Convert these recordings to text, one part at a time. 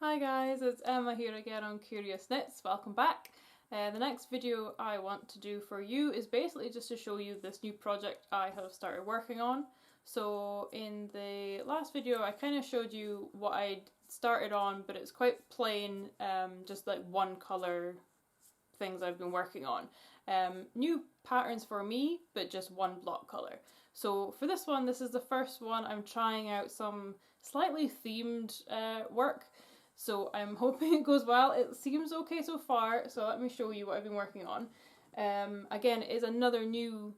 Hi guys, it's Emma here again on Kurious Knits. Welcome back. The next video I want to do for you is basically just to show you this new project I have started working on. So in the last video I kind of showed you what I'd started on, but it's quite plain, just like one colour things I've been working on. New patterns for me, but just one block colour. So for this one, this is the first one I'm trying out some slightly themed work. So I'm hoping it goes well. It seems okay so far, so let me show you what I've been working on. Again, it is another new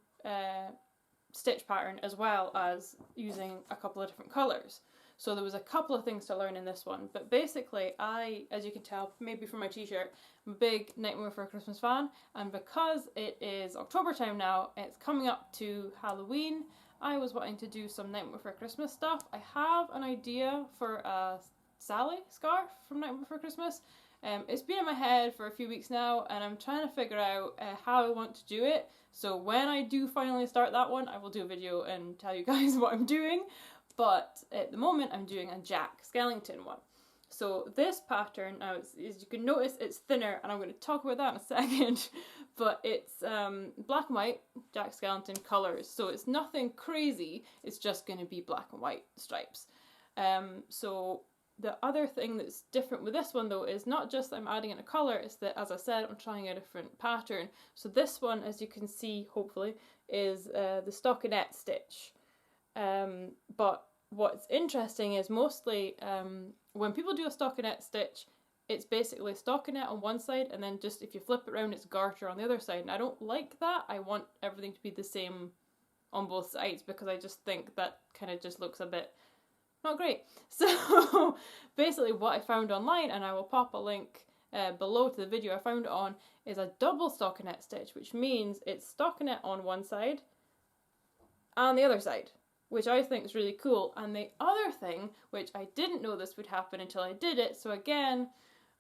stitch pattern as well as using a couple of different colours. So there was a couple of things to learn in this one, but basically I, as you can tell, maybe from my t-shirt, I'm a big Nightmare Before Christmas fan, and because it is October time now, it's coming up to Halloween, I was wanting to do some Nightmare Before Christmas stuff. I have an idea for a Sally scarf from Nightmare Before Christmas. It's been in my head for a few weeks now and I'm trying to figure out how I want to do it. So when I do finally start that one, I will do a video and tell you guys what I'm doing. But at the moment I'm doing a Jack Skellington one. So this pattern, now as you can notice, it's thinner and I'm going to talk about that in a second. But it's black and white Jack Skellington colours. So it's nothing crazy, it's just going to be black and white stripes. So the other thing that's different with this one though is not just that I'm adding in a colour, it's that, as I said, I'm trying a different pattern. So this one, as you can see, hopefully, is the Stockinette Stitch. But what's interesting is mostly when people do a Stockinette Stitch, it's basically stockinette on one side and then just if you flip it around it's garter on the other side. And I don't like that. I want everything to be the same on both sides because I just think that kind of just looks a bit not great. So basically what I found online, and I will pop a link below to the video I found it on, is a double stockinette stitch, which means it's stockinette on one side and the other side, which I think is really cool. And the other thing, which I didn't know this would happen until I did it, so again,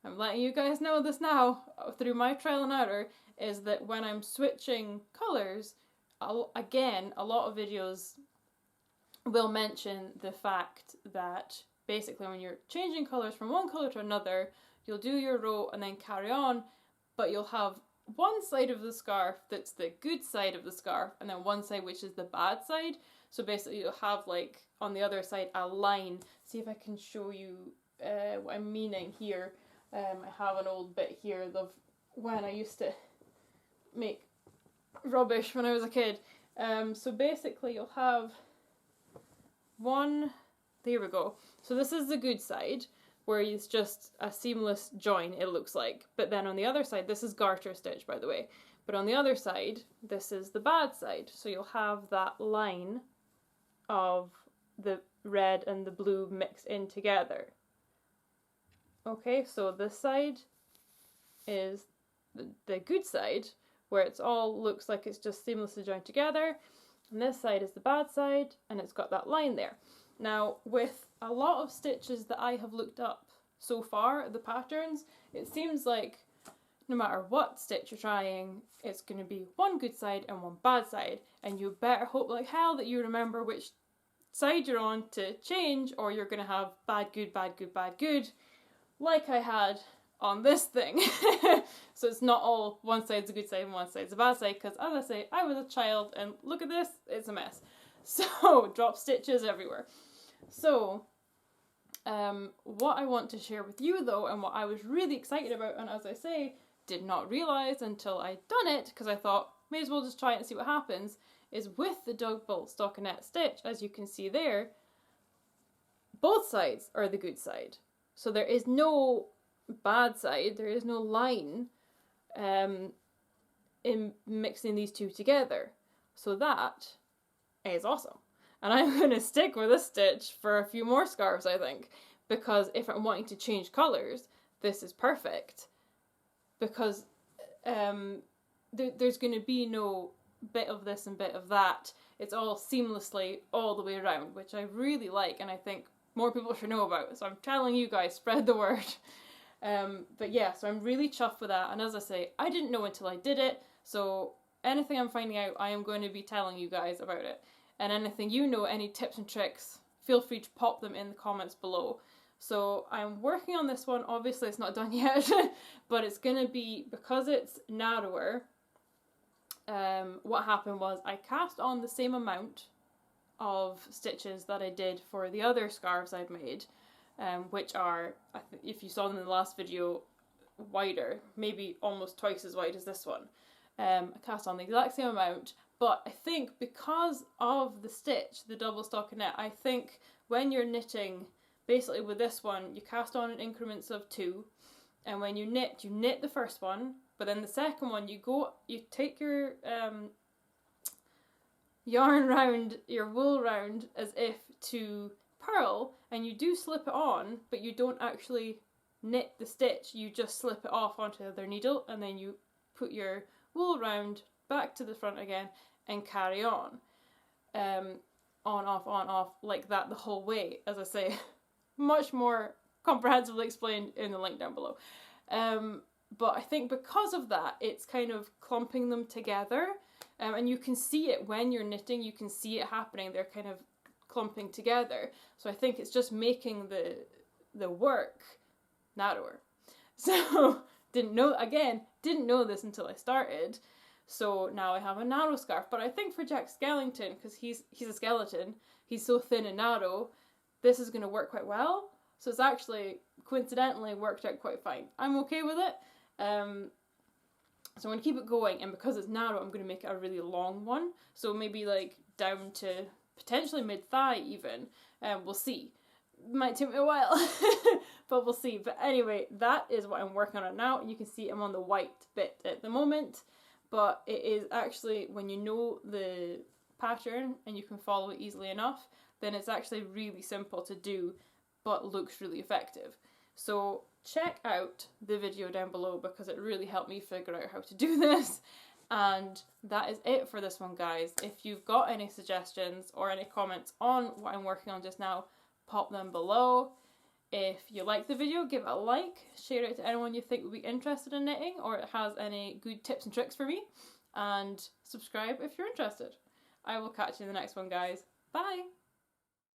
I'm letting you guys know this now through my trial and error, is that when I'm switching colours, again, a lot of videos will mention the fact that basically when you're changing colours from one colour to another, you'll do your row and then carry on, but you'll have one side of the scarf that's the good side of the scarf and then one side which is the bad side. So basically you'll have, like, on the other side a line. See if I can show you what I'm meaning here. I have an old bit here of when I used to make rubbish when I was a kid. So basically you'll have one, there we go. So this is the good side, where it's just a seamless join, it looks like. But then on the other side, this is garter stitch, by the way. But on the other side, this is the bad side. So you'll have that line of the red and the blue mixed in together. Okay, so this side is the good side, where it's all looks like it's just seamlessly joined together. And this side is the bad side, and it's got that line there. Now, with a lot of stitches that I have looked up so far, the patterns, it seems like no matter what stitch you're trying, it's going to be one good side and one bad side. And you better hope like hell that you remember which side you're on to change, or you're going to have bad, good, bad, good, bad, good, like I had on this thing. So it's not all one side's a good side and one side's a bad side, because as I say, I was a child and look at this, it's a mess. So drop stitches everywhere. So what I want to share with you though, and what I was really excited about, and as I say, did not realise until I'd done it, because I thought may as well just try it and see what happens, is with the double stockinette stitch, as you can see there, both sides are the good side. So there is no bad side, there is no line in mixing these two together. So that is awesome. And I'm going to stick with this stitch for a few more scarves, I think, because if I'm wanting to change colours, this is perfect. Because there's going to be no bit of this and bit of that. It's all seamlessly all the way around, which I really like and I think more people should know about. So I'm telling you guys, spread the word. But yeah, so I'm really chuffed with that. And as I say, I didn't know until I did it. So anything I'm finding out, I am going to be telling you guys about it. And anything you know, any tips and tricks, feel free to pop them in the comments below. So I'm working on this one. Obviously it's not done yet, but it's going to be, because it's narrower, what happened was I cast on the same amount of stitches that I did for the other scarves I've made, which are, if you saw them in the last video, wider, maybe almost twice as wide as this one. I cast on the exact same amount, but I think because of the stitch, the double stockinette, I think when you're knitting, basically with this one, you cast on in increments of 2, and when you knit the first one, but then the second one, you take your yarn round, your wool round, as if to purl, and you do slip it on, but you don't actually knit the stitch, you just slip it off onto the other needle, and then you put your wool round back to the front again and carry on. On, off, like that the whole way, as I say. Much more comprehensively explained in the link down below. But I think because of that, it's kind of clumping them together, and you can see it when you're knitting, you can see it happening, they're kind of clumping together. So I think it's just making the work narrower. So didn't know this until I started. So now I have a narrow scarf, but I think for Jack Skellington, because he's a skeleton, he's so thin and narrow, this is going to work quite well. So it's actually coincidentally worked out quite fine. I'm okay with it. So I'm going to keep it going, and because it's narrow, I'm going to make it a really long one. So maybe like down to potentially mid-thigh even. We'll see. Might take me a while, but we'll see. But anyway, that is what I'm working on now, and you can see I'm on the white bit at the moment. But it is actually, when you know the pattern and you can follow it easily enough, then it's actually really simple to do, but looks really effective. So check out the video down below, because it really helped me figure out how to do this. And that is it for this one, guys. If you've got any suggestions or any comments on what I'm working on just now, pop them below. If you like the video, give it a like, share it to anyone you think would be interested in knitting or has any good tips and tricks for me, and subscribe if you're interested. I will catch you in the next one, guys. Bye!